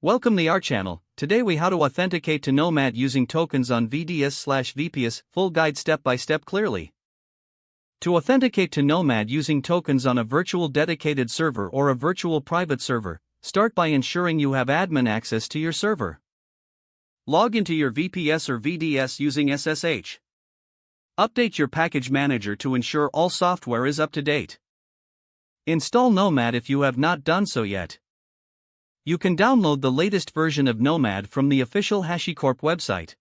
Welcome to our channel. Today we how to authenticate to Nomad using tokens on VDS VPS, full guide step by step clearly. To authenticate to Nomad using tokens on a virtual dedicated server or a virtual private server, start by ensuring you have admin access to your server. Log into your VPS or VDS using SSH. Update your package manager to ensure all software is up to date. Install Nomad if you have not done so yet. You can download the latest version of Nomad from the official HashiCorp website.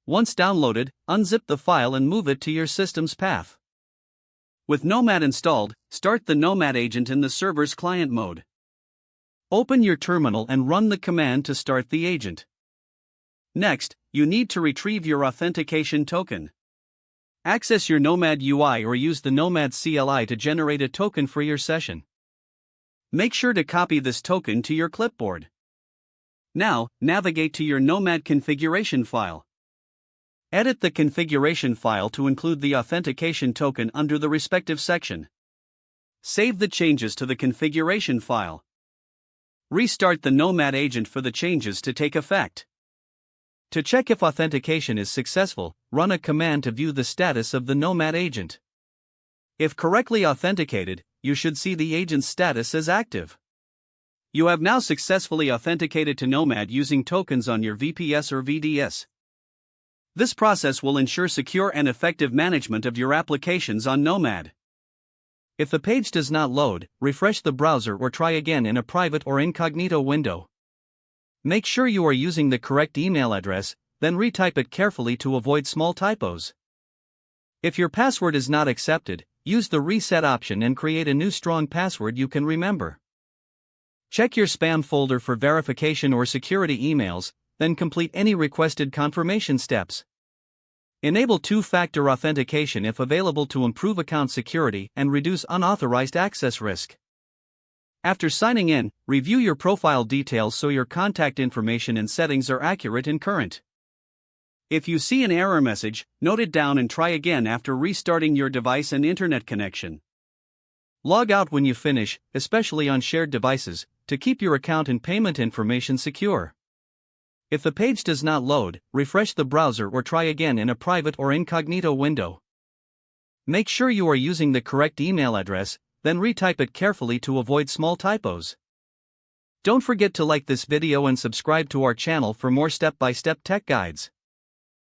Once downloaded, unzip the file and move it to your system's path. With Nomad installed, start the Nomad agent in the server's client mode. Open your terminal and run the command to start the agent. Next, you need to retrieve your authentication token. Access your Nomad UI or use the Nomad CLI to generate a token for your session. Make sure to copy this token to your clipboard. Now, navigate to your Nomad configuration file. Edit the configuration file to include the authentication token under the respective section. Save the changes to the configuration file. Restart the Nomad agent for the changes to take effect. To check if authentication is successful, run a command to view the status of the Nomad agent. If correctly authenticated, you should see the agent's status as active. You have now successfully authenticated to Nomad using tokens on your VPS or VDS. This process will ensure secure and effective management of your applications on Nomad. If the page does not load, refresh the browser or try again in a private or incognito window. Make sure you are using the correct email address, then retype it carefully to avoid small typos. If your password is not accepted, use the reset option and create a new strong password you can remember. Check your spam folder for verification or security emails, then complete any requested confirmation steps. Enable two-factor authentication if available to improve account security and reduce unauthorized access risk. After signing in, review your profile details so your contact information and settings are accurate and current. If you see an error message, note it down and try again after restarting your device and internet connection. Log out when you finish, especially on shared devices, to keep your account and payment information secure. If the page does not load, refresh the browser or try again in a private or incognito window. Make sure you are using the correct email address, then retype it carefully to avoid small typos. Don't forget to like this video and subscribe to our channel for more step-by-step tech guides.